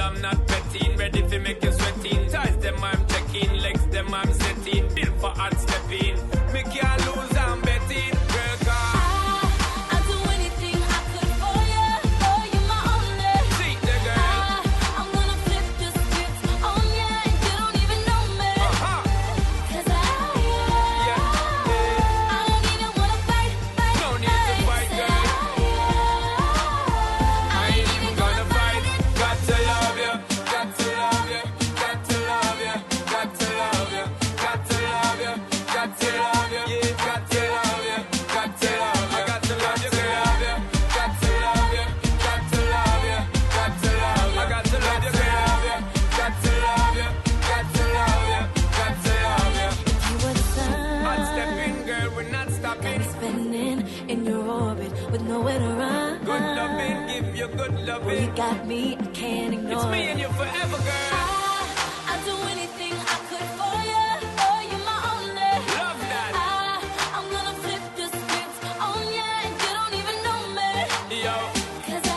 I'm not betting. Ready for make you sweating. Ties them I'm checking. Legs them I'm setting. Built for hard stepping. Me can't lose, I'm betting. Girl, come. I'll do anything I could for you. Oh, you're my only. See the girl. I'm gonna flip the script on you, and you don't even know me. 'Cause I don't even wanna fight. No need to fight, girl. I ain't even gonna fight. Got to love you. Got to love you. Got to love you. Got to love you. Got to love you. Got to love you. Yeah, got to love you. Got to love you. Got to love you. Got to love you. Got to love you. Got to love you. Got to love you. Got to love you. Got to love you. Got to love you. You were the sun. Hot stepping, girl, we're not stopping. Spinning in your orbit with nowhere to run. Good loving, give you good You loving. got me, I can't ignore It's me it. and you forever, girl. I'll do anything I could for you. Oh, you're my only. Love that. I'm gonna flip the script on you, and you don't even know me. Yo, 'Cause I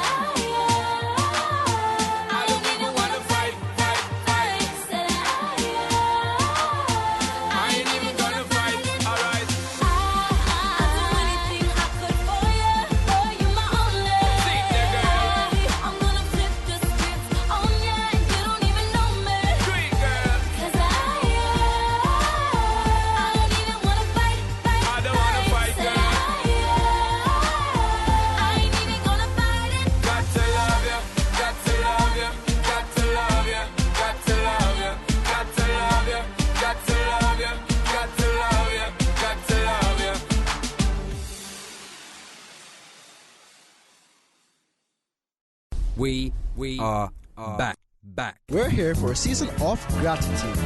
don't even wanna fight. said I ain't even gonna fight. Alright, I'll do anything I could for you. Oh, you're my only. see the girl. I'm gonna flip the script on you, and you don't even know me. Sweet girl. 'Cause I don't even wanna fight. I don't wanna fight, girl. I ain't even gonna fight it. Got to love you. Got to love you. Got to love you. Got to love you. Got to love you. Got to love you. Got to love you. Got to love you. We are back. We're here for a season of gratitude.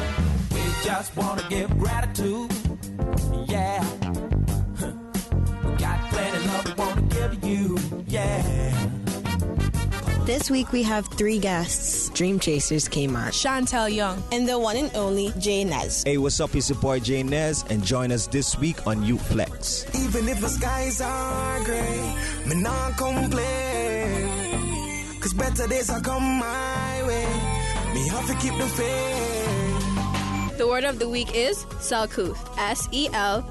We just wanna give gratitude. Yeah. We got plenty love we wanna give you. Yeah. This week we have 3 guests. Dream Chasers came on. Chantel Young. And the one and only Jay Nez. Hey, what's up? It's your boy Jay Nez, and join us this week on Youth Flex. Even if the skies are gray, me not complain. 'Cause better days are come my way. Me have to keep the faith. The word of the week is Selcouth. Selcouth.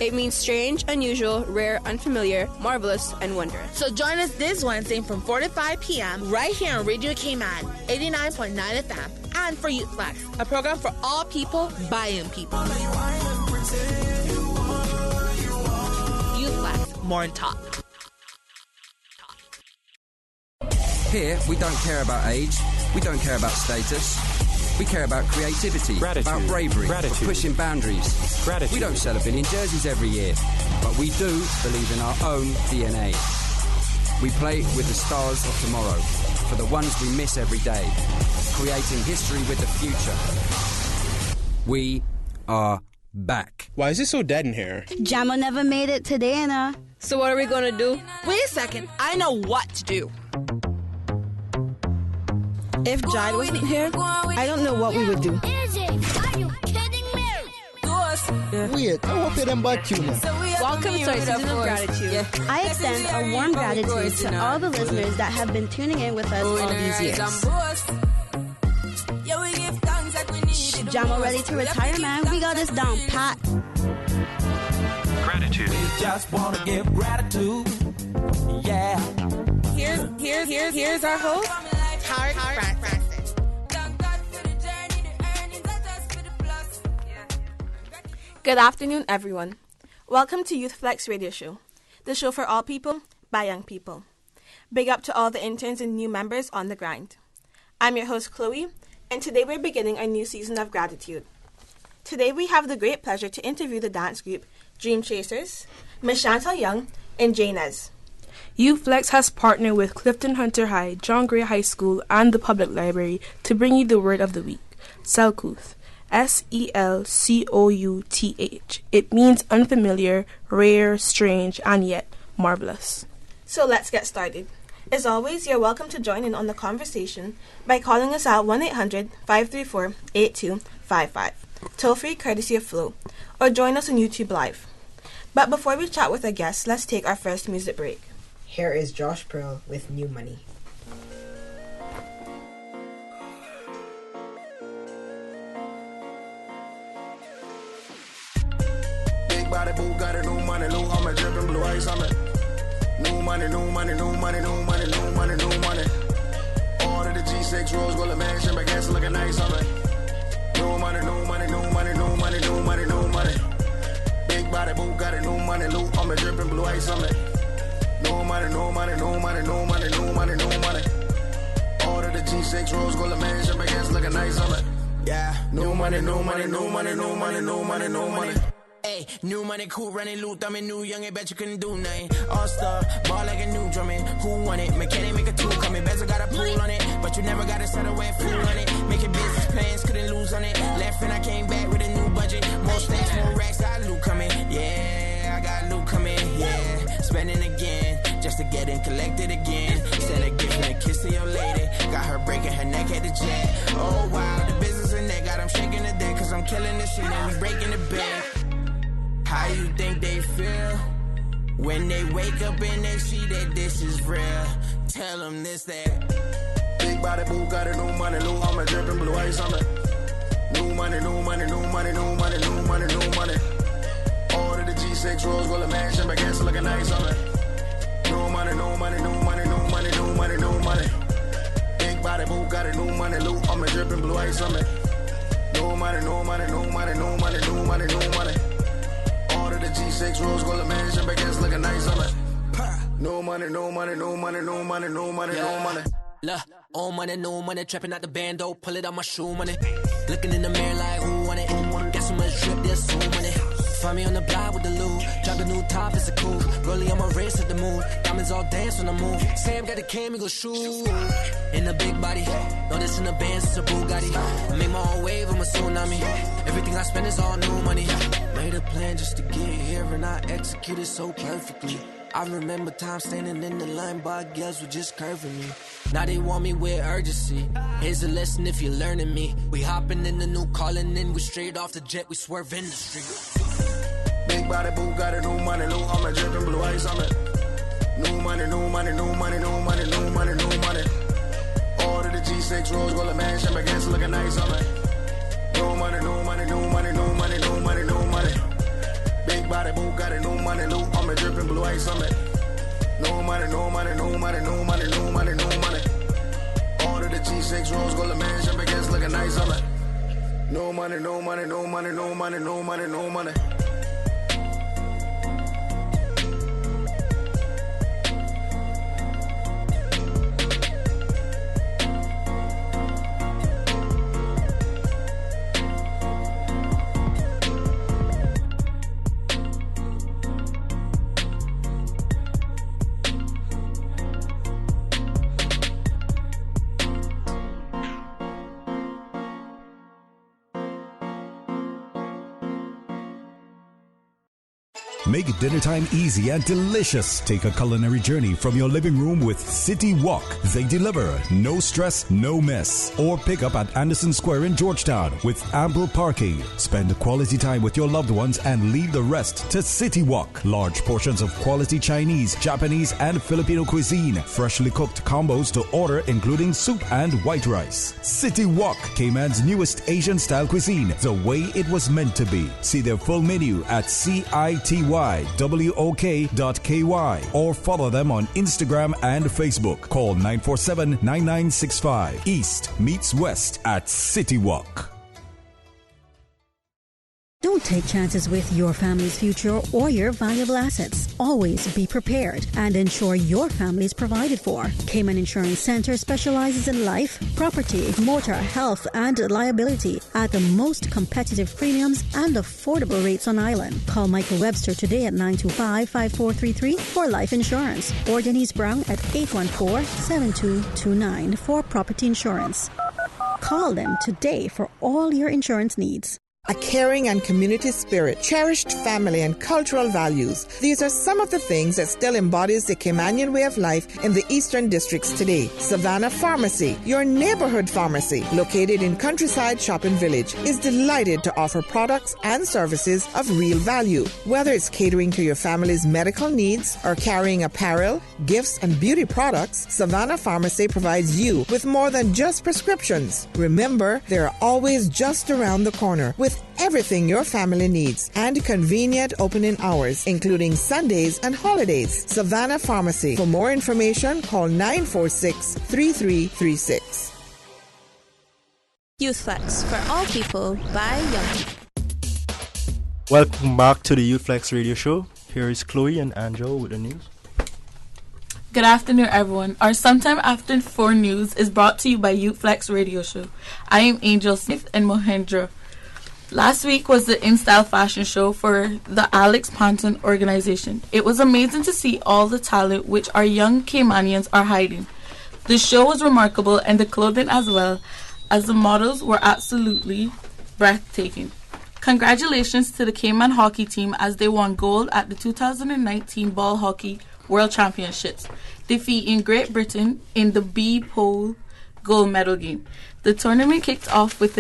It means strange, unusual, rare, unfamiliar, marvelous, and wondrous. So join us this Wednesday from 4 to 5 p.m. right here on Radio Cayman, 89.9 FM, and for Youth Flex, a program for all people by young people. Youth Flex, more on top. Here, we don't care about age. We don't care about status. We care about creativity, about bravery, for pushing boundaries. We don't sell 1 billion jerseys every year, but we do believe in our own DNA. We play with the stars of tomorrow, for the ones we miss every day, creating history with the future. We are back. Why is it so dead in here? Jamo never made it today, nah. So what are we gonna do? Wait a second, I know what to do. If Jide wasn't here, I don't know what we would do. Izzy, are you kidding me? Wait, I hope you them bad tuna. Welcome to our season of gratitude. I extend a warm gratitude to all the listeners that have been tuning in with us all these years. Jamo ready to retire, man. We got this down pat. Gratitude. We just wanna give gratitude. Yeah. Here's our host, Howard Francis. Good afternoon, everyone. Welcome to Youth Flex Radio Show, the show for all people by young people. Big up to all the interns and new members on the grind. I'm your host, Chloe, and today we're beginning a new season of gratitude. Today we have the great pleasure to interview the dance group Dream Chasers, Miss Chantal Young, and Jay Nez. Youth Flex has partnered with Clifton Hunter High, John Gray High School, and the Public Library to bring you the word of the week, Selcouth. Selcouth. It means unfamiliar, rare, strange, and yet marvelous. So let's get started. As always, you're welcome to join in on the conversation by calling us at 1-800-534-8255, toll-free courtesy of Flow, or join us on YouTube Live. But before we chat with our guests, let's take our first music break. Here is Josh Pearl with New Money. body, Bugatti, new money, Lou. I'm a dripping blue ice on it. New money, new money, new money, new money, new money, new money. Order the G6 Rose Gold mansion, but gas looking nice on it. New money, new money, new money, new money, new money, new money. Big body, Bugatti, new money, Lou. I'm a dripping blue ice on it. New money, new money, new money, new money, new money, new money. Order the G6 Rose Gold mansion, but gas looking nice on it. Yeah, new money, new money, new money, new money, new money, new money. Hey, new money, cool running loot, I'm new young, I bet you couldn't do nothing. All star, ball like a new drumming. Who won it? Mechanic make a tool coming. Better got a pool on it, but you never got to settle away fool on it. Making business plans, couldn't lose on it. Left and I came back with a new budget. More stacks, more racks, I loot coming. Yeah, I got loot coming. Yeah, spending again, just to get in, collected again. Send a gift and a kiss to your lady. Got her breaking her neck at the jet. Oh wow, the business in there got them shaking the day, cause I'm killing this shit and we breaking the bed. How you think they feel when they wake up and they see that this is real? Tell them this, that. Big body, Bugatti, new money, Lou. I'm a dripping blue ice on it. New money, new money, new money, new money, new money, new money. Order the G6 Rose Gold mansion, but gas looking nice on it. New money, new money, new money, new money, new money, new money. Big body, Bugatti, new money, Lou. I'm a dripping blue ice on it. New money, new money, new money, new money, new money, new money. Order the G6 Rose Gold mansion, but gas looking nice on it. No money, no money, no money, no money, no money, no money. Look, all money, no money, trapping out the bando, pull it out my shoe money. Looking in the mirror like who want it? Got so much drip, there's so money. Find me on the block with the loot, drop the new top, it's a coupe. Rolling on my wrist at the moon, diamonds all dance on the move. Sam got the cam, he go shoot. In the big body, no this in the bands, it's a Bugatti. I make my own wave, I'm a tsunami. Everything I spend is all new money. Made a plan just to get here and I executed so perfectly. I remember times standing in the line, but girls were just curving me. Now they want me with urgency. Here's a lesson if you're learning me. We hopping in the new, calling in, we straight off the jet, we swerve in the street. Big body, Bugatti, new money, Lou. I'm a dripping blue ice on it. New money, new money, new money, new money, new money, new money. Order the G6 Rose Gold mansion, but gas looking nice on it. New money, new money, new money, new money, new money, new money. Big body, Bugatti, new money, Lou. I'm a dripping blue ice on it. No money, no money, no money, no money, no money, no money. Order the G6 Rose Gold mansion, but gas looking nice on it. No money, no money, no money, no money, no money, no money. Make dinner time easy and delicious. Take a culinary journey from your living room with City Walk. They deliver, no stress, no mess. Or pick up at Anderson Square in Georgetown with ample parking. Spend quality time with your loved ones and leave the rest to City Walk. Large portions of quality Chinese, Japanese, and Filipino cuisine. Freshly cooked combos to order including soup and white rice. City Walk, Cayman's newest Asian-style cuisine, the way it was meant to be. See their full menu at CITYWOK.KY or follow them on Instagram and Facebook. Call 947-9965. East meets West at City Walk. Don't take chances with your family's future or your valuable assets. Always be prepared and ensure your family is provided for. Cayman Insurance Center specializes in life, property, motor, health, and liability at the most competitive premiums and affordable rates on island. Call Michael Webster today at 925-5433 for life insurance or Denise Brown at 814-7229 for property insurance. Call them today for all your insurance needs. A caring and community spirit, cherished family and cultural values. These are some of the things that still embodies the Caymanian way of life in the Eastern Districts today. Savannah Pharmacy, your neighborhood pharmacy, located in Countryside Shopping Village, is delighted to offer products and services of real value. Whether it's catering to your family's medical needs or carrying apparel, gifts, and beauty products, Savannah Pharmacy provides you with more than just prescriptions. Remember, they're always just around the corner with with everything your family needs and convenient opening hours, including Sundays and holidays. Savannah Pharmacy. For more information, call 946-3336. Youth Flex for all people by young people. Welcome back to the Youth Flex Radio Show. Here is Chloe and Angel with the news. Good afternoon, everyone. Our Sometime After 4 news is brought to you by Youth Flex Radio Show. I am Angel Smith and Mohendra. Last week was the InStyle fashion show for the Alex Panton organization. It was amazing to see all the talent which our young Caymanians are hiding. The show was remarkable, and the clothing as well as the models were absolutely breathtaking. Congratulations to the Cayman hockey team as they won gold at the 2019 Ball Hockey World Championships, defeating Great Britain in the B pole gold medal game. The tournament kicked off with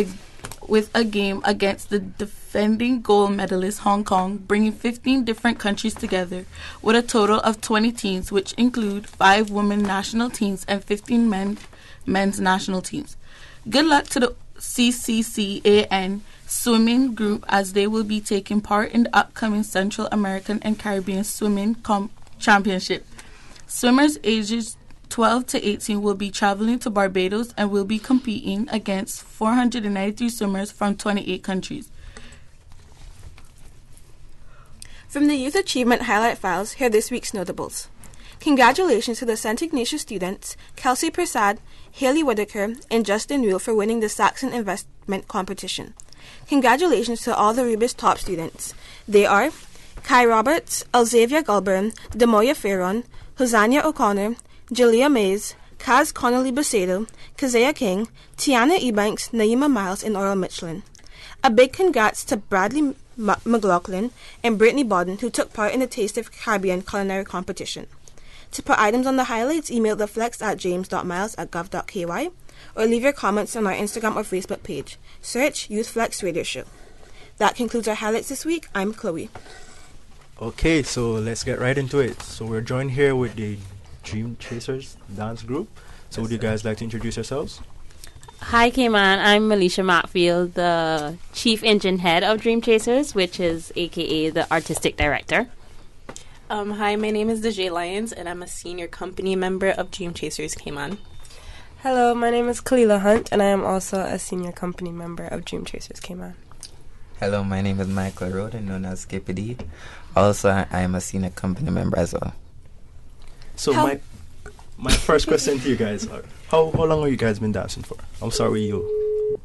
a game against the defending gold medalist Hong Kong, bringing 15 different countries together with a total of 20 teams, which include 5 women national teams and 15 men's national teams. Good luck to the CCCAN swimming group as they will be taking part in the upcoming Central American and Caribbean Swimming Championship. Swimmers ages 12 to 18 will be traveling to Barbados and will be competing against 493 swimmers from 28 countries. From the Youth Achievement Highlight Files, here are this week's notables. Congratulations to the St. Ignatius students, Kelsey Prasad, Haley Whitaker, and Justin Rule for winning the Saxon Investment Competition. Congratulations to all the Rubis top students. They are Kai Roberts, Elzavia Gulburn, Demoya Ferron, Hosanna O'Connor, Julia Mays, Kaz Connolly Bacedo, Kazea King, Tiana Ebanks, Naima Miles, and Oral Michelin. A big congrats to Bradley McLaughlin and Brittany Bodden, who took part in the Taste of Caribbean culinary competition. To put items on the highlights, email theflex@james.miles@gov.ky or leave your comments on our Instagram or Facebook page. Search Youth Flex Radio Show. That concludes our highlights this week. I'm Chloe. Okay, so let's get right into it. So we're joined here with the Dream Chasers dance group. So would you guys like to introduce yourselves? Hi, Cayman. I'm Melisha Matfield, the Chief Engine Head of Dream Chasers, which is AKA the Artistic Director. Hi, my name is Dejay Lyons, and I'm a senior company member of Dream Chasers Cayman. Hello, my name is Kalila Hunt, and I am also a senior company member of Dream Chasers Cayman. Hello, my name is Michael Roden, known as Skippy D. Also, I am a senior company member as well. So my first question to you guys are, how long have you guys been dancing for? I'm sorry, you,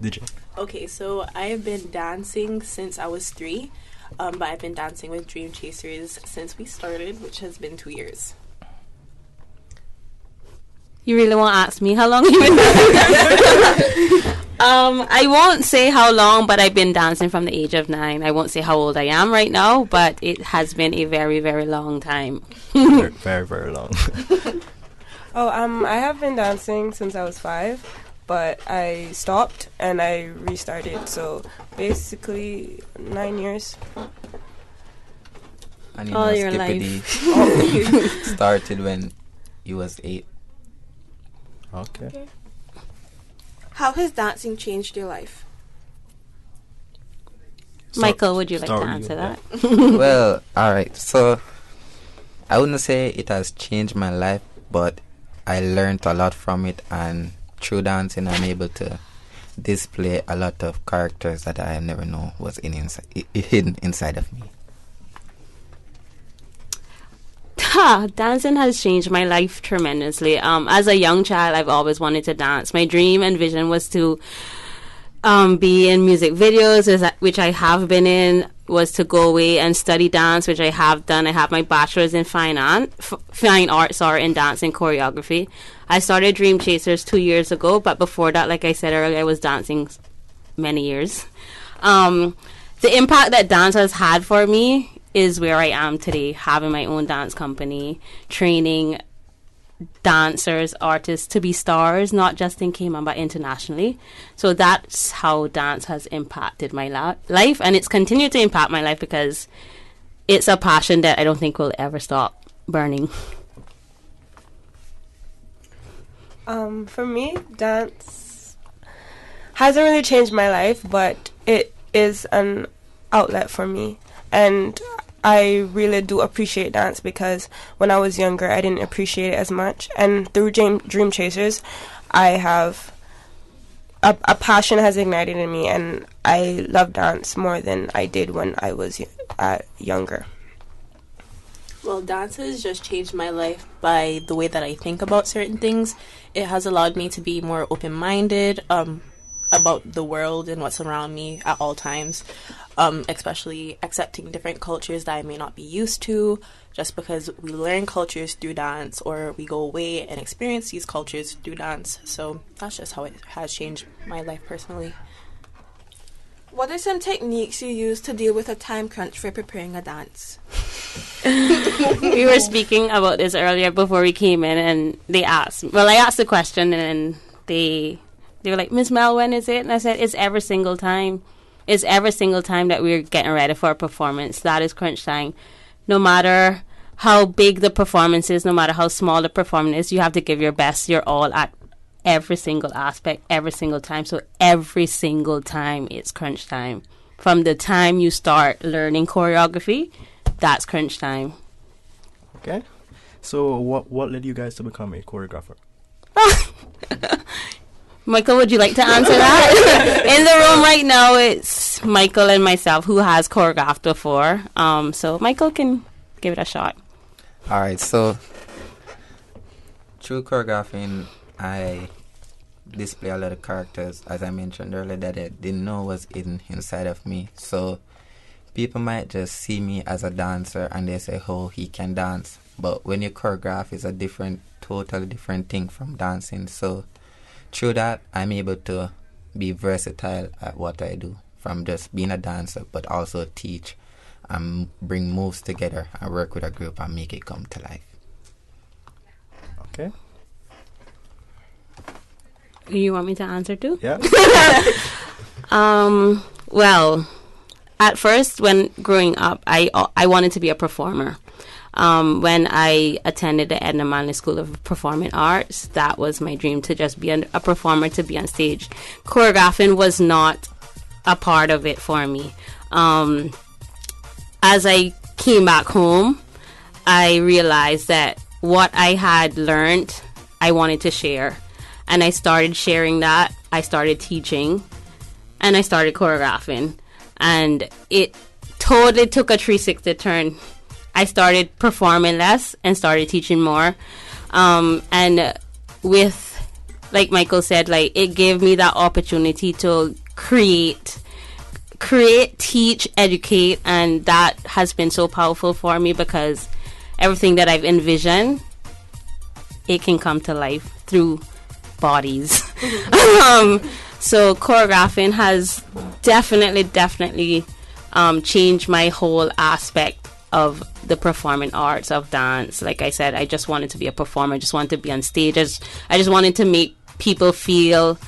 DJ. Okay, so I have been dancing since I was 3. But I've been dancing with Dream Chasers since we started, which has been 2 years. You really want to ask me how long you've been dancing? I won't say how long, but I've been dancing from the age of 9. I won't say how old I am right now, but it has been a very, very long time. Very, very, very long. I have been dancing since I was 5. But I stopped and I restarted. So basically 9 years. And you all know, your Skippy life. started when you was 8. Okay. How has dancing changed your life? Michael, would you like to answer that? Well, alright. So I wouldn't say it has changed my life, but I learned a lot from it, and through dancing, I'm able to display a lot of characters that I never know was hidden inside of me. Dancing has changed my life tremendously. As a young child, I've always wanted to dance. My dream and vision was to be in music videos, which I have been in, was to go away and study dance, which I have done. I have my bachelor's in fine arts, in dance and choreography. I started Dream Chasers 2 years ago, but before that, like I said earlier, I was dancing many years. The impact that dance has had for me is where I am today, having my own dance company, training dancers, artists to be stars, not just in Cayman, but internationally. So that's how dance has impacted my life, and it's continued to impact my life because it's a passion that I don't think will ever stop burning. For me, dance hasn't really changed my life, but it is an outlet for me, and I really do appreciate dance because when I was younger I didn't appreciate it as much, and through Dream Chasers I have a passion has ignited in me, and I love dance more than I did when I was younger. Well, dance has just changed my life by the way that I think about certain things. It has allowed me to be more open-minded about the world and what's around me at all times, especially accepting different cultures that I may not be used to, just because we learn cultures through dance, or we go away and experience these cultures through dance. So that's just how it has changed my life personally. What are some techniques you use to deal with a time crunch for preparing a dance? We were speaking about this earlier before we came in, and I asked the question, and they were like, Miss Mel, when is it? And I said, it's every single time. It's every single time that we're getting ready for a performance. That is crunch time. No matter how big the performance is, no matter how small the performance is, you have to give your best, your all at every single aspect, every single time. So every single time it's crunch time. From the time you start learning choreography, that's crunch time. Okay. So what led you guys to become a choreographer? Michael, would you like to answer that? In the room right now, it's Michael and myself who has choreographed before. So Michael can give it a shot. All right. So through choreographing, I display a lot of characters, as I mentioned earlier, that I didn't know was inside of me. So people might just see me as a dancer and they say, oh, he can dance. But when you choreograph, it's a totally different thing from dancing. So through that, I'm able to be versatile at what I do, from just being a dancer, but also teach and bring moves together and work with a group and make it come to life. Okay. You want me to answer too? Yeah. Well, at first, when growing up, I wanted to be a performer. When I attended the Edna Manley School of Performing Arts, that was my dream, to just be a performer, to be on stage. Choreographing was not a part of it for me. As I came back home, I realized that what I had learned, I wanted to share. And I started sharing that. I started teaching, and I started choreographing. And it totally took a 360 turn. I started performing less and started teaching more. And with, like Michael said, like, it gave me that opportunity to create, teach, educate, and that has been so powerful for me, because everything that I've envisioned, it can come to life through bodies. So choreographing has definitely changed my whole aspect of the performing arts of dance. Like I said, I just wanted to be a performer. I just wanted to be on stage. I just wanted to make people feel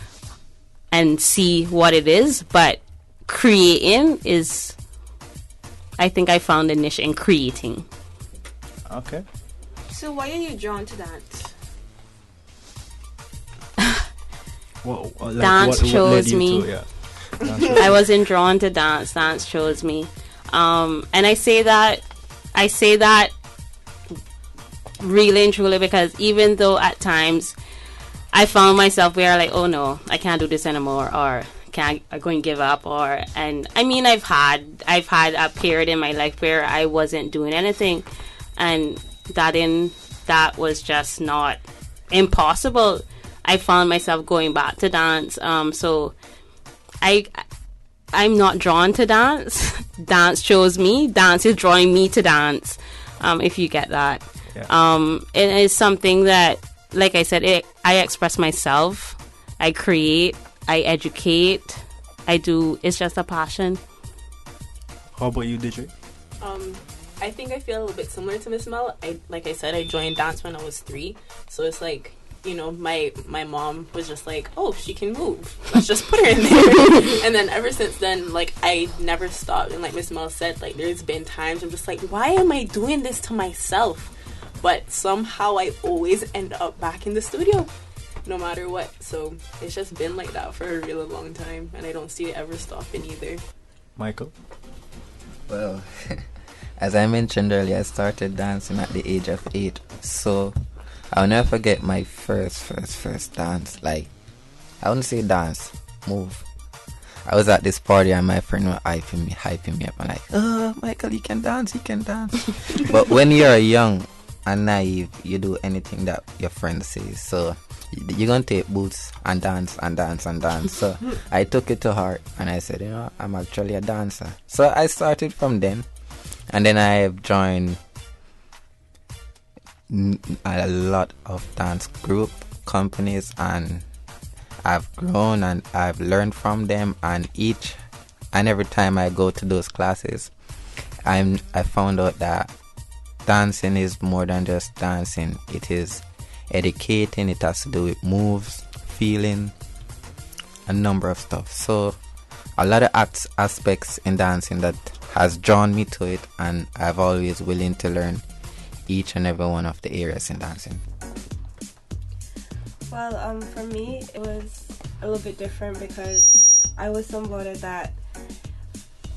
and see what it is. But creating is, I think I found a niche in creating. Okay. So why are you drawn to dance? Dance chose me. I wasn't drawn to dance. Dance chose me. And I say that really and truly, because even though at times I found myself where, like, oh no, I can't do this anymore, or I'm going to give up, and I mean, I've had a period in my life where I wasn't doing anything, and that was just not impossible. I found myself going back to dance. So I'm not drawn to dance. Dance chose me. Dance is drawing me to dance. If you get that. Yeah. It is something that, like I said, I express myself. I create. I educate. I do. It's just a passion. How about you, DJ? I think I feel a little bit similar to Miss Mel. Like I said, I joined dance when I was 3. So it's like, you know, my mom was just like, oh, she can move, let's just put her in there. And then ever since then, like, I never stopped. And like Miss Mel said, like, there's been times I'm just like, why am I doing this to myself? But somehow I always end up back in the studio, no matter what. So it's just been like that for a really long time, and I don't see it ever stopping either. Michael? Well, as I mentioned earlier, I started dancing at the age of 8. So I'll never forget my first dance. Like, I wouldn't say dance, move. I was at this party and my friend was hyping me up. I'm like, oh, Michael, you can dance. But when you're young and naive, you do anything that your friend says. So you're going to take boots and dance. So I took it to heart and I said, I'm actually a dancer. So I started from then. And then I have joined a lot of dance group companies, and I've grown and I've learned from them, and each and every time I go to those classes, I found out that dancing is more than just dancing. It is educating. It has to do with moves, feeling, a number of stuff. So a lot of aspects in dancing that has drawn me to it, and I've always willing to learn each and every one of the areas in dancing. Well, for me, it was a little bit different because I was somebody that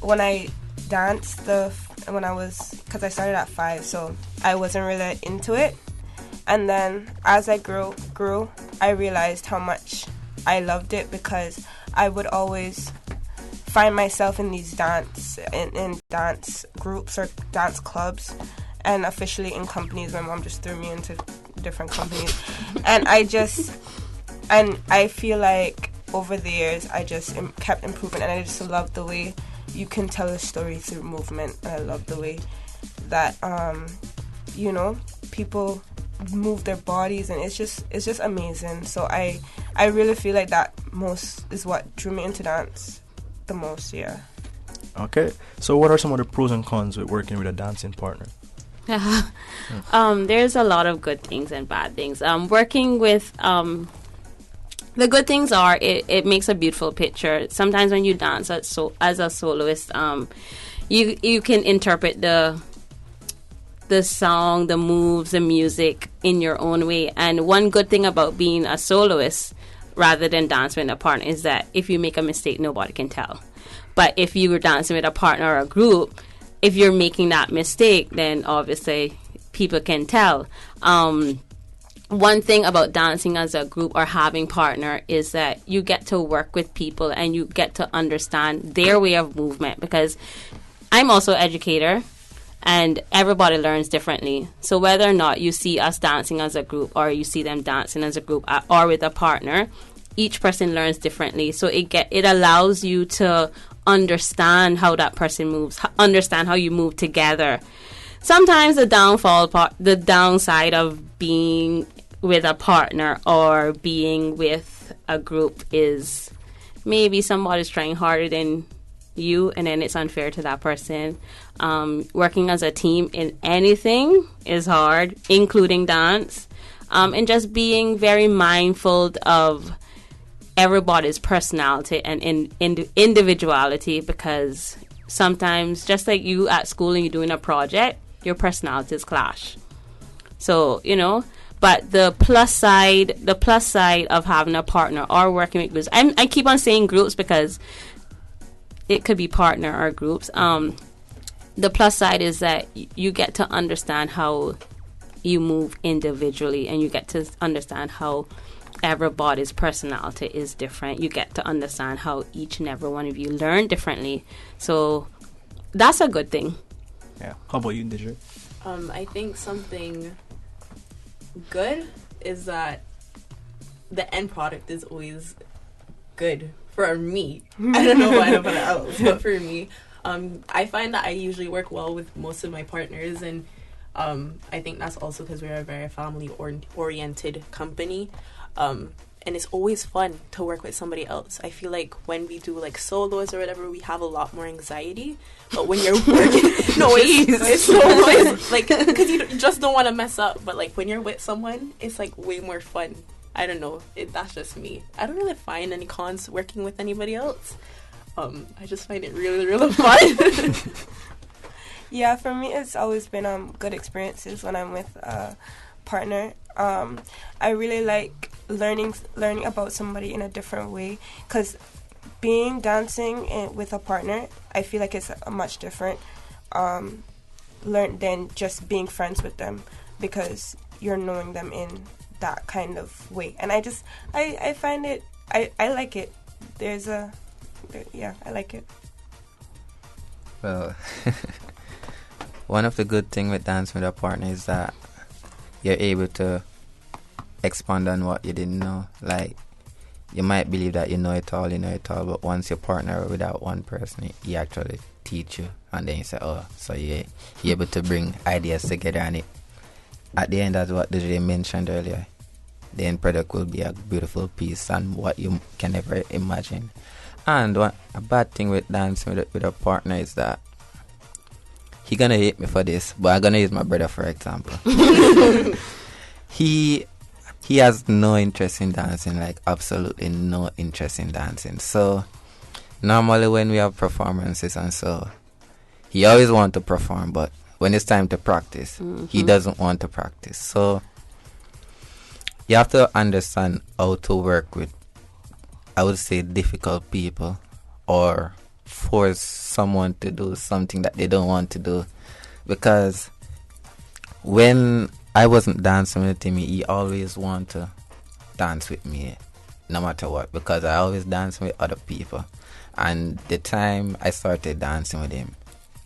when I danced, because I started at 5, so I wasn't really into it. And then as I grew, I realized how much I loved it, because I would always find myself in these dance groups or dance clubs, and officially in companies. My mom just threw me into different companies, and I feel like over the years I just kept improving, and I just love the way you can tell a story through movement, and I love the way that people move their bodies, and it's just amazing. So I really feel like that most is what drew me into dance the most. Yeah. Okay, so what are some of the pros and cons with working with a dancing partner? There's a lot of good things and bad things. Working with the good things are it makes a beautiful picture. Sometimes when you dance as a soloist, you can interpret the song, the moves, the music in your own way. And one good thing about being a soloist rather than dancing with a partner is that if you make a mistake, nobody can tell. But if you were dancing with a partner or a group, if you're making that mistake, then obviously people can tell. One thing about dancing as a group or having partner is that you get to work with people and you get to understand their way of movement, because I'm also an educator and everybody learns differently. So whether or not you see us dancing as a group or you see them dancing as a group or with a partner, each person learns differently. So it allows you to understand how that person moves, understand how you move together. Sometimes the downside of being with a partner or being with a group is maybe somebody's trying harder than you, and then it's unfair to that person. Working as a team in anything is hard, including dance, and just being very mindful of everybody's personality and individuality, because sometimes, just like you at school and you're doing a project, your personalities clash. So, but the plus side of having a partner or working with groups, I keep on saying groups because it could be partner or groups. The plus side is that you get to understand how you move individually, and you get to understand how everybody's personality is different. You get to understand how each and every one of you learn differently. So that's a good thing. Yeah. How about you, Didra? I think something good is that the end product is always good for me. I don't know about anybody else, but for me, I find that I usually work well with most of my partners, and I think that's also because we're a very family-oriented company. And it's always fun to work with somebody else. I feel like when we do like solos or whatever, we have a lot more anxiety. But when you're working, it's so fun. Like, because you just don't want to mess up. But like when you're with someone, it's like way more fun. I don't know. That's just me. I don't really find any cons working with anybody else. I just find it really, really fun. Yeah, for me, it's always been good experiences when I'm with a partner. I really like learning about somebody in a different way, because being dancing with a partner, I feel like it's a much different learn than just being friends with them, because you're knowing them in that kind of way. And I find it, I like it. I like it. Well, one of the good things with dancing with a partner is that you're able to expand on what you didn't know. Like, you might believe that you know it all, but once you partner with that one person, he actually teach you, and then you say, oh, so you're able to bring ideas together, and it, at the end, that's what DJ mentioned earlier. The end product will be a beautiful piece and what you can never imagine. And a bad thing with dancing with a partner is that he gonna hate me for this, but I'm gonna use my brother for example. He has no interest in dancing, like absolutely no interest in dancing. So normally when we have performances and so, he always want to perform, but when it's time to practice, he doesn't want to practice. So you have to understand how to work with, I would say, difficult people, or force someone to do something that they don't want to do. Because when I wasn't dancing with him, he always wanted to dance with me, no matter what, because I always dance with other people. And the time I started dancing with him,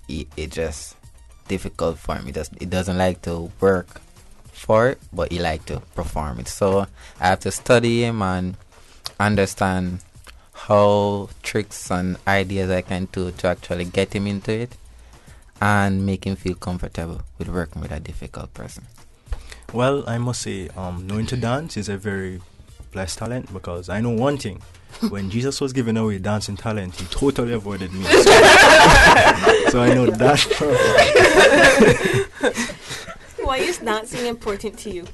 it just difficult for him. It doesn't like to work for it, but he like to perform it. So I have to study him and understand how tricks and ideas I can do to actually get him into it and make him feel comfortable with working with a difficult person. Well, I must say, knowing to dance is a very blessed talent, because I know one thing. When Jesus was giving away dancing talent, he totally avoided me. So I know that. Why is dancing important to you?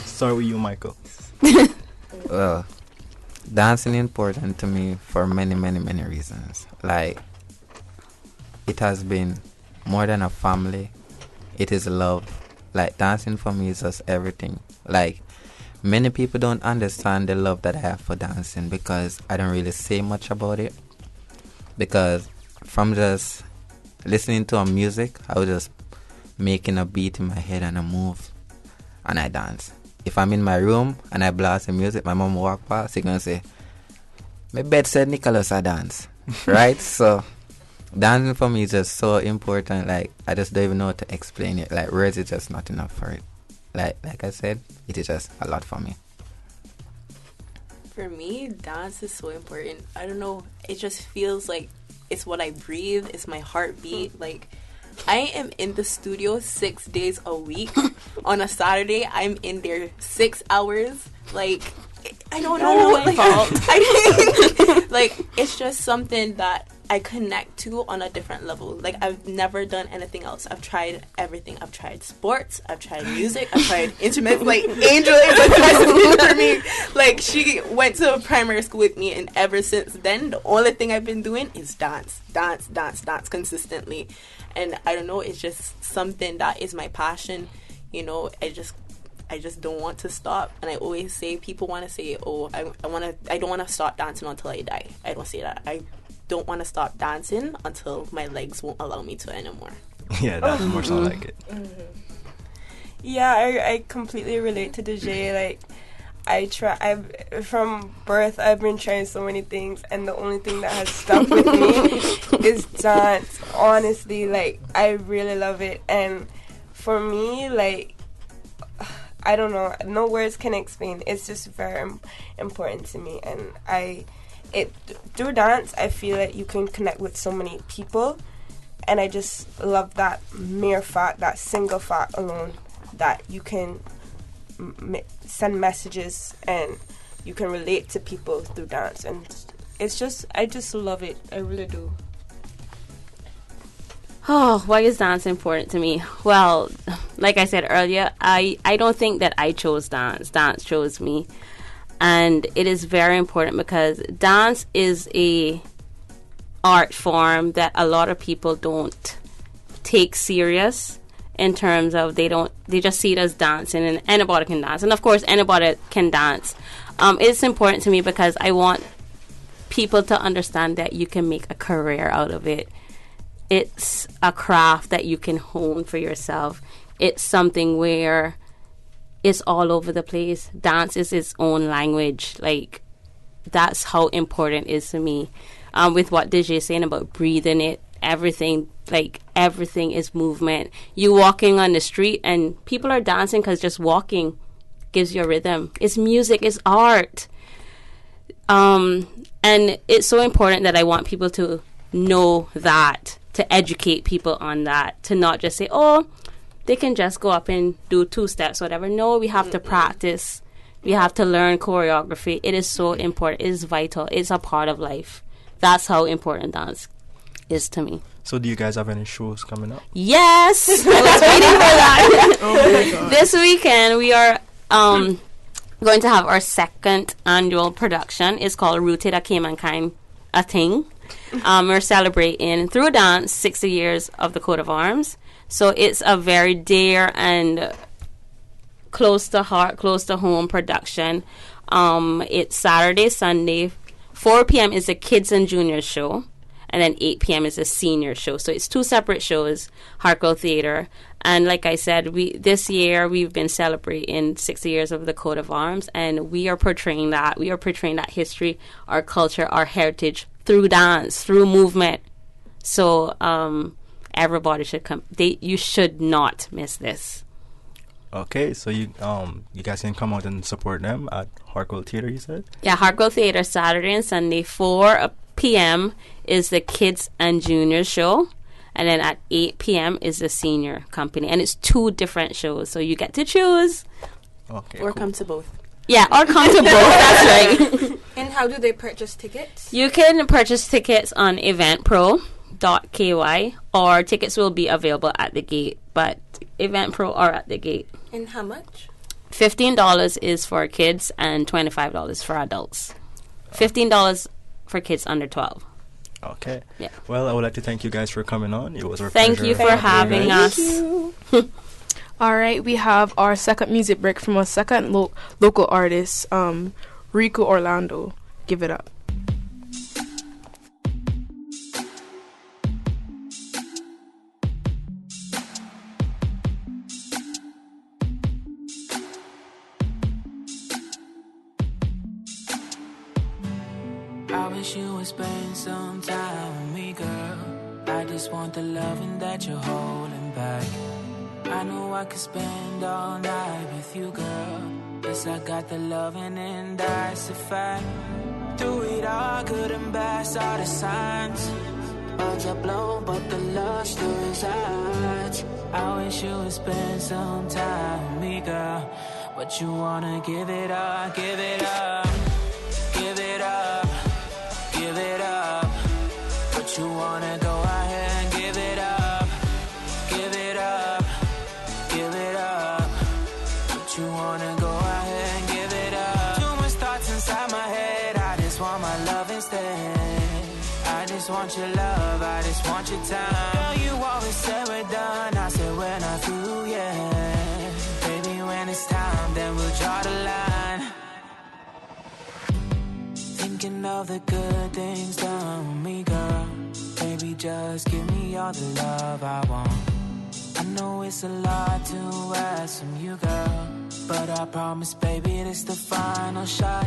Start with you, Michael. Well, dancing is important to me for many, many, many reasons. Like, it has been more than a family. It is love. Like, dancing for me is just everything. Like, many people don't understand the love that I have for dancing, because I don't really say much about it. Because from just listening to a music, I was just making a beat in my head and I move and I dance. If I'm in my room and I blast the music, my mom walk past, she's gonna say, my bed said Nicholas I dance. Right? So dancing for me is just so important. Like, I just don't even know how to explain it. Like, words is just not enough for it. Like I said, it is just a lot for me. For me, dance is so important. I don't know, it just feels like it's what I breathe, it's my heartbeat. Like, I am in the studio 6 days a week. On a Saturday, I'm in there 6 hours. Like, I don't know. Like, like, it's just something that I connect to on a different level. Like, I've never done anything else. I've tried everything. I've tried sports. I've tried music. I've tried instruments. Like, Angel is a cousin for me. Like, she went to primary school with me, and ever since then, the only thing I've been doing is dance consistently. And I don't know, it's just something that is my passion. You know, I just don't want to stop. And I always say, people want to say, oh, I don't want to stop dancing until I die. I don't say that. I don't want to stop dancing until my legs won't allow me to anymore. Yeah, that's more so like it. Yeah, I completely relate to DJ. Like, from birth, I've been trying so many things, and the only thing that has stuck with me is dance. Honestly, like, I really love it. And for me, like, I don't know, no words can explain. It's just very important to me. And through dance, I feel like you can connect with so many people, and I just love that mere fact, that single fact alone, that you can send messages and you can relate to people through dance. And it's just, I just love it. I really do. Oh, why is dance important to me? Well, like I said earlier, I don't think that I chose dance. Dance chose me. And it is very important because dance is a art form that a lot of people don't take serious. in terms of they just see it as dancing, and anybody can dance. And of course, anybody can dance. It's important to me because I want people to understand that you can make a career out of it. It's a craft that you can hone for yourself. It's something where it's all over the place. Dance is its own language. Like, that's how important it is to me. With what DJ is saying about breathing it, everything is movement. You walking on the street and people are dancing because just walking gives you a rhythm. It's music, it's art. And it's so important that I want people to know that, to educate people on that, to not just say, oh, they can just go up and do 2 steps, whatever. No, we have to practice. We have to learn choreography. It is so important. It is vital. It's a part of life. That's how important dance is to me. So do you guys have any shows coming up? Yes! I was waiting for that. Oh my God. This weekend, we are going to have our 2nd annual production. It's called Rooted a Caymankind a Thing. We're celebrating through dance 60 years of the coat of arms. So it's a very dear and close to heart, close to home production. It's Saturday, Sunday. 4 p.m. is a kids and juniors show, and then 8 p.m. is a senior show. So it's 2 separate shows, Hartwell Theatre. And like I said, this year we've been celebrating 60 years of the coat of arms, and we are portraying that. We are portraying that history, our culture, our heritage through dance, through movement. So everybody should come. You should not miss this. Okay, so you guys can come out and support them at Hartwell Theatre, you said? Yeah, Hartwell Theatre, Saturday and Sunday, 4 p.m. is the kids and juniors show, and then at 8 p.m. is the senior company, and it's 2 different shows, so you get to choose. Okay, or come to both. Yeah, or come to both, that's right. And how do they purchase tickets? You can purchase tickets on eventpro.ky, or tickets will be available at the gate, but Eventpro are at the gate. And how much? $15 is for kids and $25 for adults. $15 for kids under 12. Okay. Yeah. Well, I would like to thank you guys for coming on. It was our Thank pleasure. you for having us. All right, we have our second music break from our second local artist, Rico Orlando. Give it up. I wish you would spend some time with me, girl. I just want the loving that you're holding back. I know I could spend all night with you, girl. Yes, I got the loving and that's a fact. Do it all, good and bad, saw the signs. Odds are blown, but the love still resides. I wish you would spend some time with me, girl. But you wanna give it up, give it up, give it up, give it up. But you wanna go ahead and give it up, give it up, give it up. But you wanna go ahead and give it up. Too much thoughts inside my head, I just want my love instead. I just want your love, I just want your time. Girl, you always said we're done, I said we're not through yet. Baby, when it's time, then we'll draw the line. Thinking of the good things done with me, girl. Baby, just give me all the love I want. I know it's a lot to ask from you, girl, but I promise, baby, this the final shot.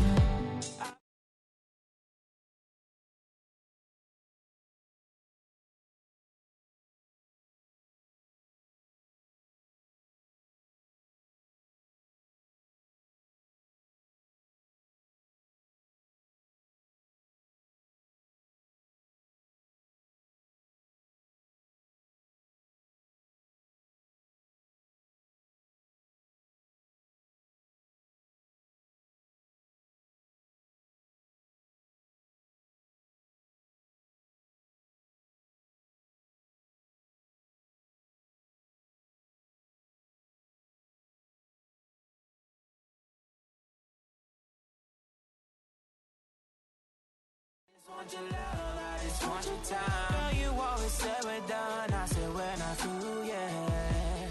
Want your love, I just want your time. Girl, you always said we're done, I said we're not through yet.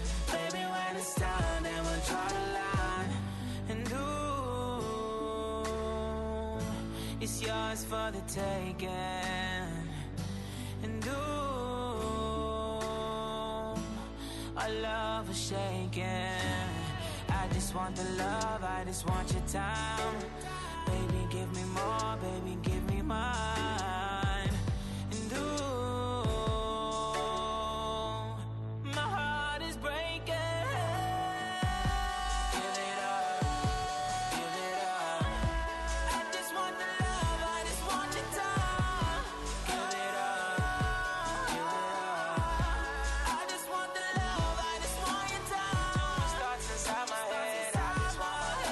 it's yours for the taking. And ooh, our love is shaking. I just want the love, I just want your time. Baby, give me more, baby, give me mine. And ooh, my heart is breaking. Give it up, give it up. I just want the love, I just want your time. Give it up, give it up. I just want the love, I just want your time. It starts inside my head, I just want my love.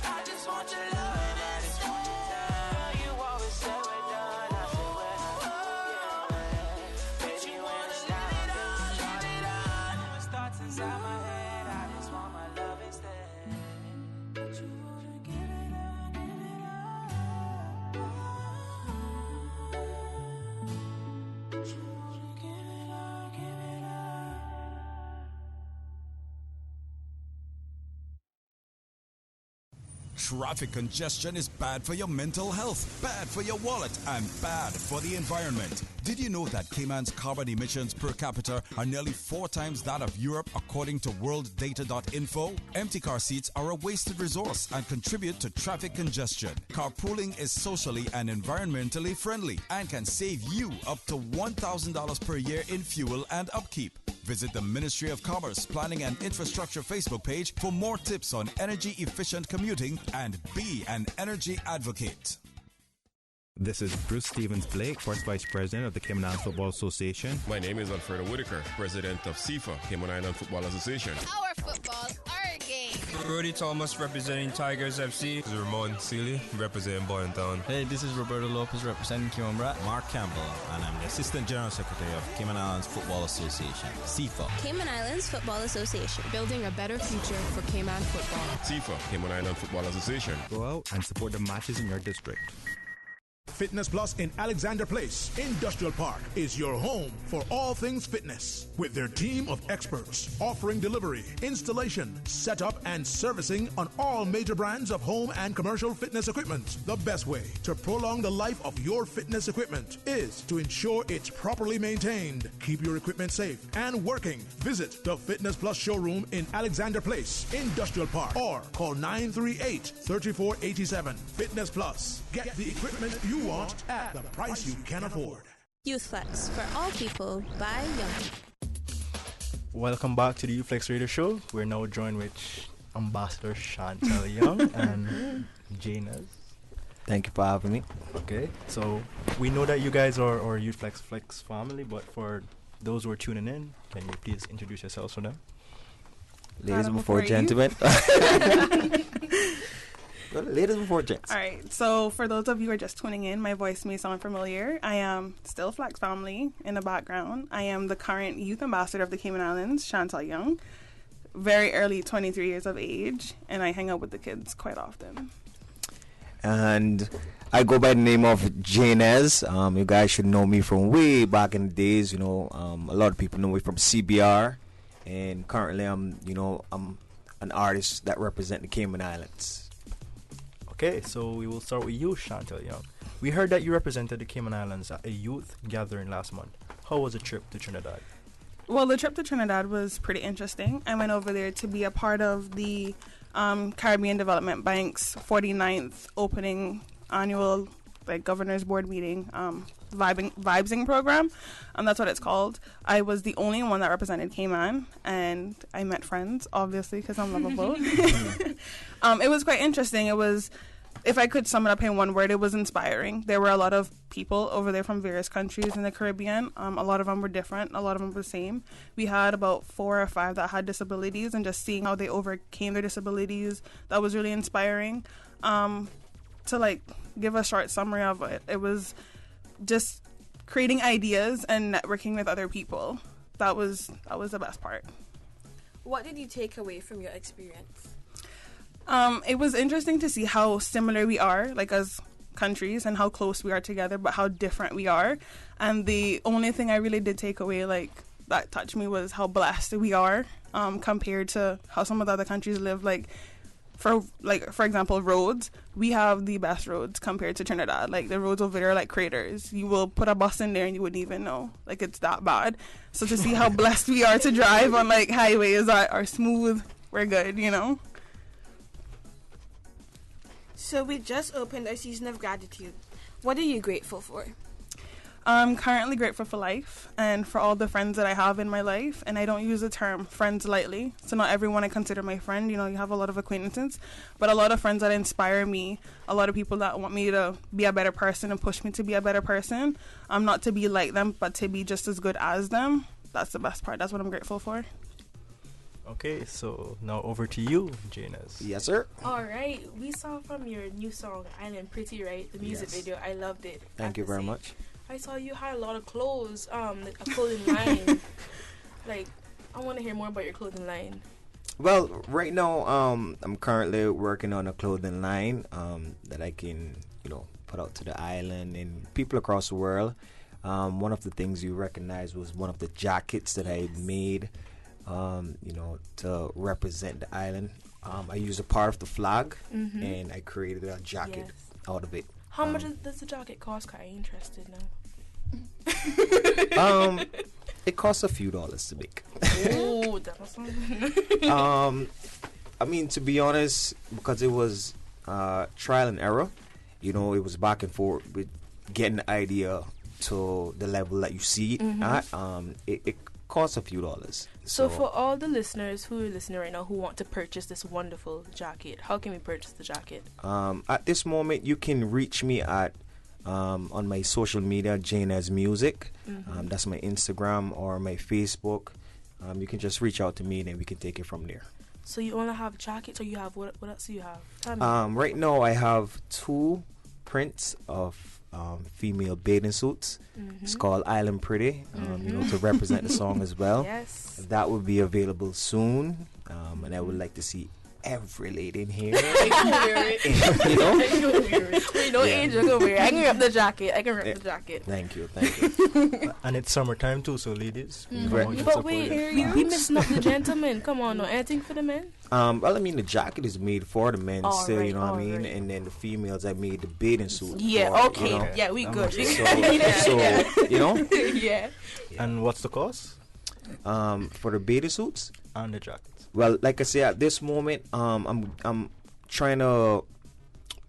I just want your love and I just want your time. You always say we're done, I say we're not. Baby, when it's time, baby, it on. It starts inside my head, I just want my love instead. But you wanna give it up, give it up. But you wanna give it up, give it up. Traffic congestion is bad for your mental health, bad for your wallet, and bad for the environment. Did you know that Cayman's carbon emissions per capita are nearly 4 times that of Europe, according to worlddata.info? Empty car seats are a wasted resource and contribute to traffic congestion. Carpooling is socially and environmentally friendly and can save you up to $1,000 per year in fuel and upkeep. Visit the Ministry of Commerce, Planning and Infrastructure Facebook page for more tips on energy efficient commuting and be an energy advocate. This is Bruce Stevens Blake, first Vice President of the Cayman Islands Football Association. My name is Alfredo Whitaker, President of CIFA, Cayman Island Football Association. Our football, our game. Brody Thomas representing Tigers FC. This is Ramon Seeley representing Boyne Town. Hey, this is Roberto Lopez representing Cayman Brat. Mark Campbell, and I'm the Assistant General Secretary of Cayman Islands Football Association, CIFA. Cayman Islands Football Association. Building a better future for Cayman football. CIFA, Cayman Island Football Association. Go out and support the matches in your district. Fitness Plus in Alexander Place, Industrial Park, is your home for all things fitness. With their team of experts offering delivery, installation, setup, and servicing on all major brands of home and commercial fitness equipment. The best way to prolong the life of your fitness equipment is to ensure it's properly maintained. Keep your equipment safe and working. Visit the Fitness Plus showroom in Alexander Place, Industrial Park, or call 938-3487. Fitness Plus. Get the equipment you want at the price you can afford. Youth Flex, for all people, by young people. Welcome back to the U-Flex Radio Show. We're now joined with Ambassador Chantal Young and Janez. Thank you for having me. Okay, so we know that you guys are our U-Flex family, but for those who are tuning in, can you please introduce yourselves for them? Ladies before gentlemen. Ladies before gents. All right, so for those of you who are just tuning in, my voice may sound familiar. I am still Flex family in the background. I am the current youth ambassador of the Cayman Islands, Chantal Young. Very early, 23 years of age, and I hang out with the kids quite often. And I go by the name of Janez. You guys should know me from way back in the days. You know, a lot of people know me from CBR, and currently I'm an artist that represent the Cayman Islands. Okay, so we will start with you, Chantal Young. We heard that you represented the Cayman Islands at a youth gathering last month. How was the trip to Trinidad? Well, the trip to Trinidad was pretty interesting. I went over there to be a part of the Caribbean Development Bank's 49th opening annual Governor's Board meeting, Vibesing program. That's what it's called. I was the only one that represented Cayman, and I met friends, obviously, because I'm lovable. It was quite interesting. It was, if I could sum it up in one word, it was inspiring. There were a lot of people over there from various countries in the Caribbean. A lot of them were different. A lot of them were the same. We had about 4 or 5 that had disabilities, and just seeing how they overcame their disabilities, that was really inspiring. To give a short summary of it, it was just creating ideas and networking with other people. That was the best part. What did you take away from your experience? It was interesting to see how similar we are, as countries, and how close we are together, but how different we are. And the only thing I really did take away, that touched me, was how blessed we are compared to how some of the other countries live. for example, roads, we have the best roads compared to Trinidad. Like, the roads over there are like craters. You will put a bus in there and you wouldn't even know. Like, it's that bad. So to see how blessed we are to drive on, like, highways that are smooth, we're good, you know? So we just opened our season of gratitude. What are you grateful for? I'm currently grateful for life and for all the friends that I have in my life. And I don't use the term friends lightly. So not everyone I consider my friend. You know, you have a lot of acquaintances, but a lot of friends that inspire me, a lot of people that want me to be a better person and push me to be a better person. Not to be like them, but to be just as good as them. That's the best part. That's what I'm grateful for. Okay, so now over to you, Janez. Yes, sir. All right, we saw from your new song, Island Pretty, right? The music video, I loved it. Thank you very much. I saw you had a lot of clothes, a clothing line. Like, I want to hear more about your clothing line. Well, right now, I'm currently working on a clothing line that I can, put out to the island and people across the world. One of the things you recognize was one of the jackets that I made, to represent the island. I used a part of the flag, and I created a jacket out of it. How much does the jacket cost? I'm interested now. It costs a few dollars to make. Oh, that was something. I mean, to be honest, because it was trial and error, it was back and forth with getting the idea to the level that you see it at. It costs a few dollars. So for all the listeners who are listening right now who want to purchase this wonderful jacket, how can we purchase the jacket? At this moment, you can reach me at on my social media, Janez Music. That's my Instagram or my Facebook. You can just reach out to me and we can take it from there. So you only have jackets, or you have what else do you have? Right now I have 2 prints of female bathing suits. It's called Island Pretty, to represent the song as well. Yes. That will be available soon, and I would like to see every lady in here. I can wear it. Wait, no Angel can wear it. I can rep the jacket. Thank you. And it's summertime too, so ladies. But wait, we missing up the gentlemen. Come on, no, anything for the men? Well, I mean, the jacket is made for the men still, right, you know what I mean? right. And then the females, I made the bathing suit. Yeah, for, okay. Yeah, we good. Yeah. And what's the cost? For the bathing suits? And the jackets. Well, like I say, at this moment, I'm trying to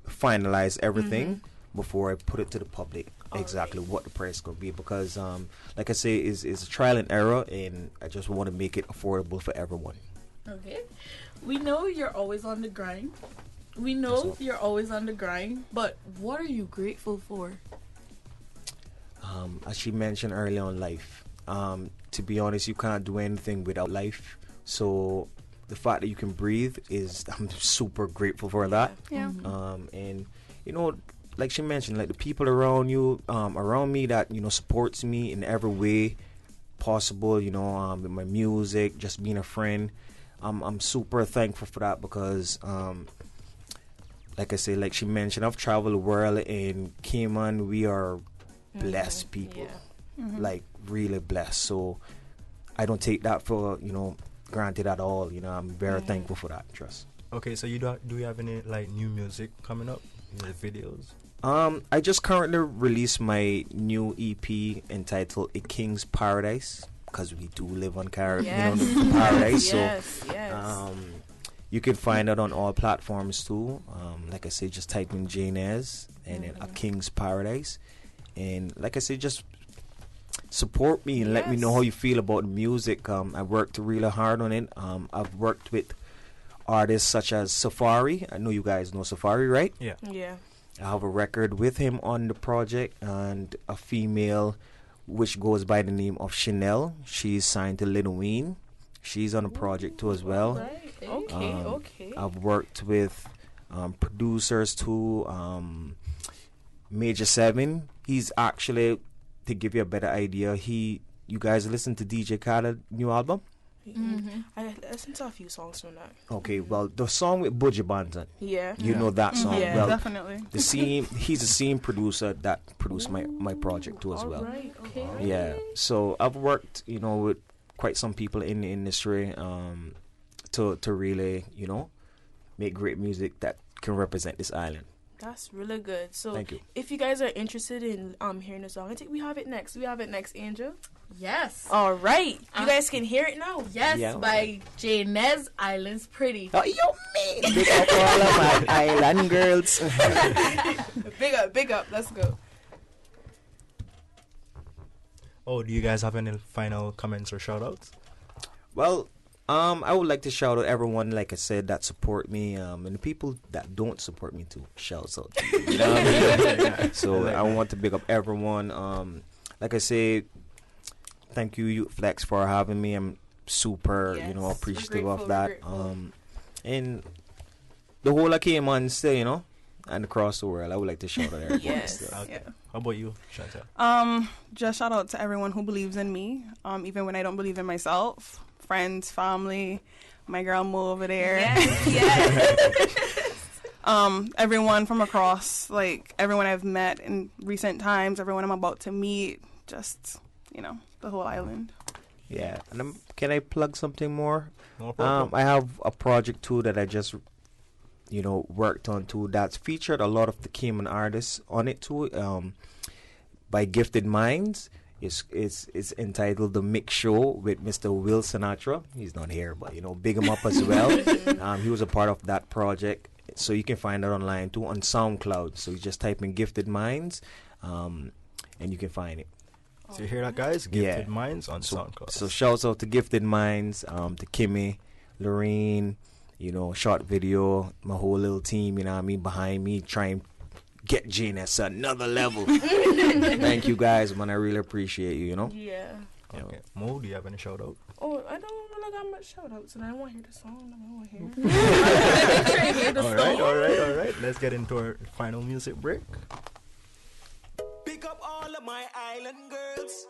finalize everything before I put it to the public. Exactly what the price could be, because like I say, is a trial and error, and I just want to make it affordable for everyone. Okay, we know you're always on the grind. But what are you grateful for? As she mentioned earlier on, life. To be honest, you can't do anything without life. So the fact that you can breathe I'm super grateful for that. Yeah. And like she mentioned, like the people around you, around me that supports me in every way possible. With my music, just being a friend. I'm super thankful for that, because like I say, like she mentioned, I've traveled the world, and Cayman, we are blessed people. Like really blessed. So I don't take that for granted at all. I'm very thankful for that. Trust. Okay, so do you have any like new music coming up? Any videos? I just currently released my new EP entitled "A King's Paradise," because we do live on paradise. So you can find it on all platforms too. Like I said, just type in Janez and then "A King's Paradise," and like I said, just support me and let me know how you feel about the music. I worked really hard on it. I've worked with artists such as Safari. I know you guys know Safari, right? Yeah. I have a record with him on the project, and a female which goes by the name of Chanel. She's signed to Lil Wayne. She's on the project too as well. Right. Okay. I've worked with producers too. Major 7. He's actually, to give you a better idea, you guys listen to DJ Khaled's new album? I listened to a few songs from that. Okay, well, the song with Buju Banton. Yeah. You know that song. Yeah, well, definitely. He's the same producer that produced my project too as well. Right. Okay. Yeah. So I've worked, with quite some people in the industry to really, make great music that can represent this island. That's really good. So Thank you. if you guys are interested in hearing the song, I think we have it next. We have it next, Angel. Yes. All right. You guys can hear it now. Yes, Yeah. by Janez Islands Pretty. Oh, yo, me. Big up all of my island girls. Big up. Let's go. Oh, do you guys have any final comments or shout outs? Well, I would like to shout out everyone, like I said, that support me, and the people that don't support me too. Shouts out to you. You know what I mean? So I want to big up everyone. Like I say, thank you, Youth Flex, for having me. I'm super, appreciative of that. And the whole I came on still, and across the world, I would like to shout out everyone. Yes. Okay. Yeah. How about you, Chantal? Just shout out to everyone who believes in me, even when I don't believe in myself. Friends, family, my girl Mo over there. Yes. Everyone from across, like everyone I've met in recent times, everyone I'm about to meet, just, the whole island. Yeah. And can I plug something more? No problem. I have a project too that I just worked on too, that's featured a lot of the Cayman artists on it too, by Gifted Minds. It's entitled The Mix Show with Mr. Will Sinatra. He's not here, but big him up as well. He was a part of that project, so you can find it online too on SoundCloud. So you just type in Gifted Minds, and you can find it. So you hear that, guys? Gifted Minds on SoundCloud. So shouts out to Gifted Minds, to Kimmy, Lorraine, short video, my whole little team, behind me, trying get Janez to another level. Thank you guys, man. I really appreciate you, Yeah. Okay. Mo, do you have any shout out? Oh, I don't really got much shout outs, and I don't want to hear the song. I want to hear All right. Let's get into our final music break. Pick up all of my island girls.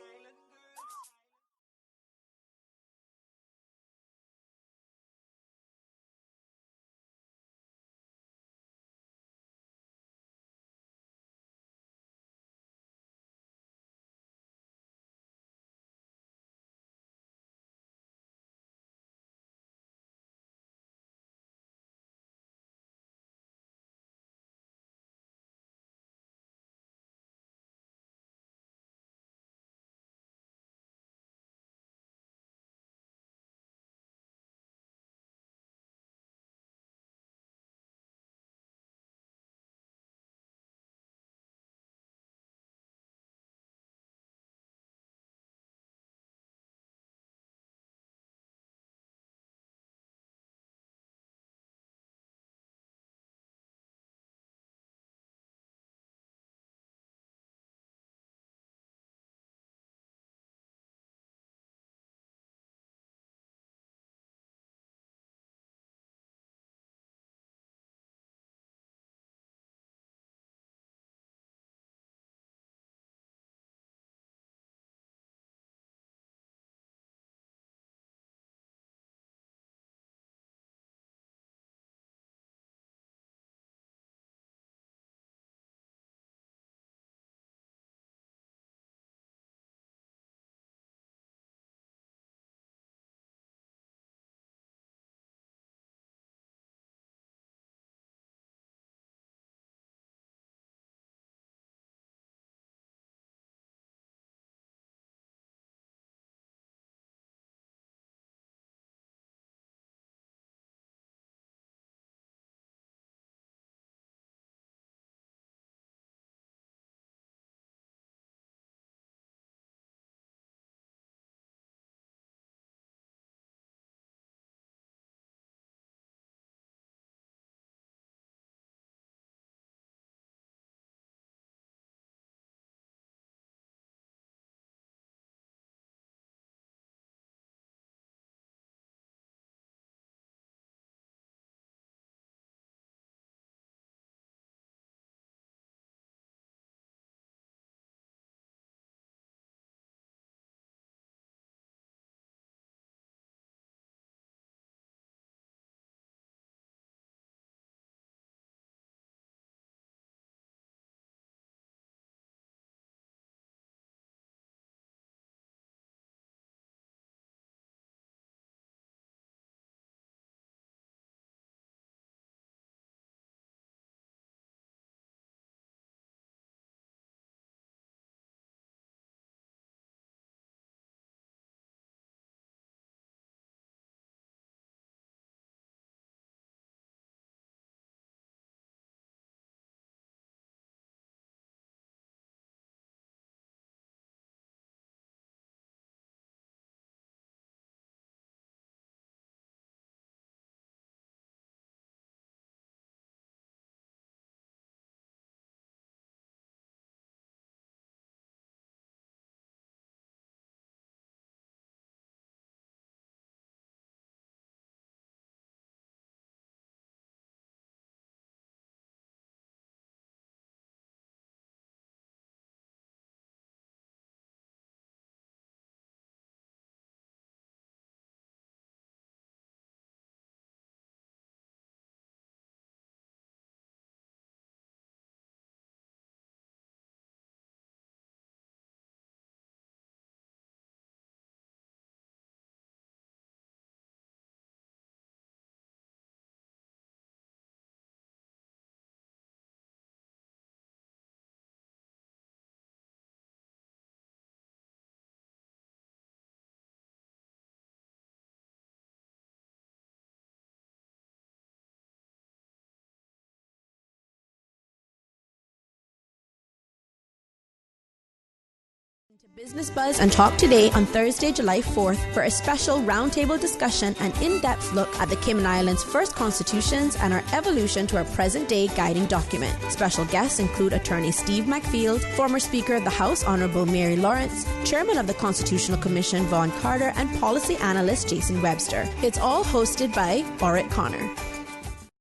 Business Buzz and Talk Today on Thursday, July 4th for a special roundtable discussion and in-depth look at the Cayman Islands' first constitutions and our evolution to our present-day guiding document. Special guests include Attorney Steve McField, former Speaker of the House Honourable Mary Lawrence, Chairman of the Constitutional Commission Vaughn Carter, and Policy Analyst Jason Webster. It's all hosted by Oric Connor.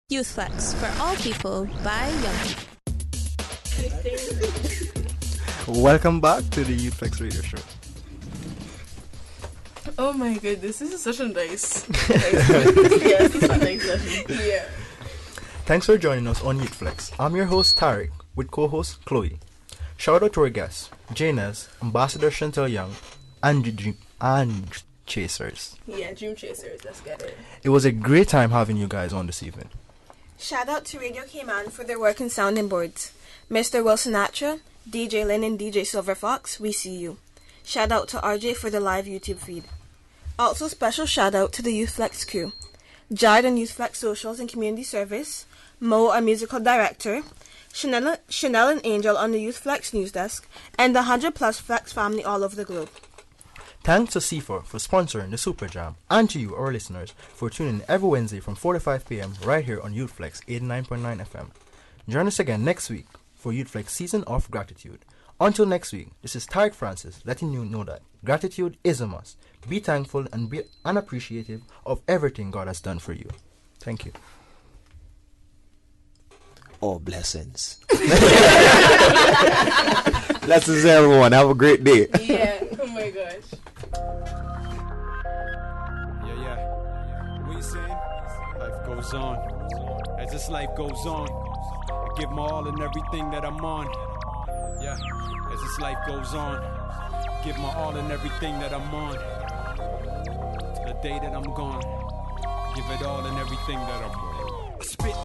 Youth Flex for all people by young people. Welcome back to the Youth Flex Radio Show. Oh my goodness, this is such a nice. Yes, this is a nice session. Yeah. Thanks for joining us on Youth Flex. I'm your host Tarek with co-host Chloe. Shout out to our guests, Janez, Ambassador Chantel Young, and Chasers. Yeah, Dream Chasers, let's get it. It was a great time having you guys on this evening. Shout out to Radio Cayman for their work in sounding boards. Mr. Wilson Atra, DJ Lynn and DJ Silver Fox, we see you. Shout out to RJ for the live YouTube feed. Also special shout out to the Youth Flex crew. Jared on Youth Flex Socials and Community Service, Mo, our musical director, Chanel and Angel on the Youth Flex News Desk, and the 100 Plus Flex family all over the globe. Thanks to C4 for sponsoring the Super Jam, and to you, our listeners, for tuning in every Wednesday from 4 to 5 p.m. right here on Youth Flex 89.9 FM. Join us again next week for Youth Flex Season of Gratitude. Until next week, this is Tarek Francis letting you know that gratitude is a must. Be thankful and be unappreciative of everything God has done for you. Thank you. Oh, blessings. Blessings, everyone. Have a great day. Yeah, oh my gosh. What you saying? Life goes on. As this life goes on, I give my all and everything that I'm on. Yeah, as this life goes on, give my all and everything that I'm on. To the day that I'm gone, give it all and everything that I'm on. I spit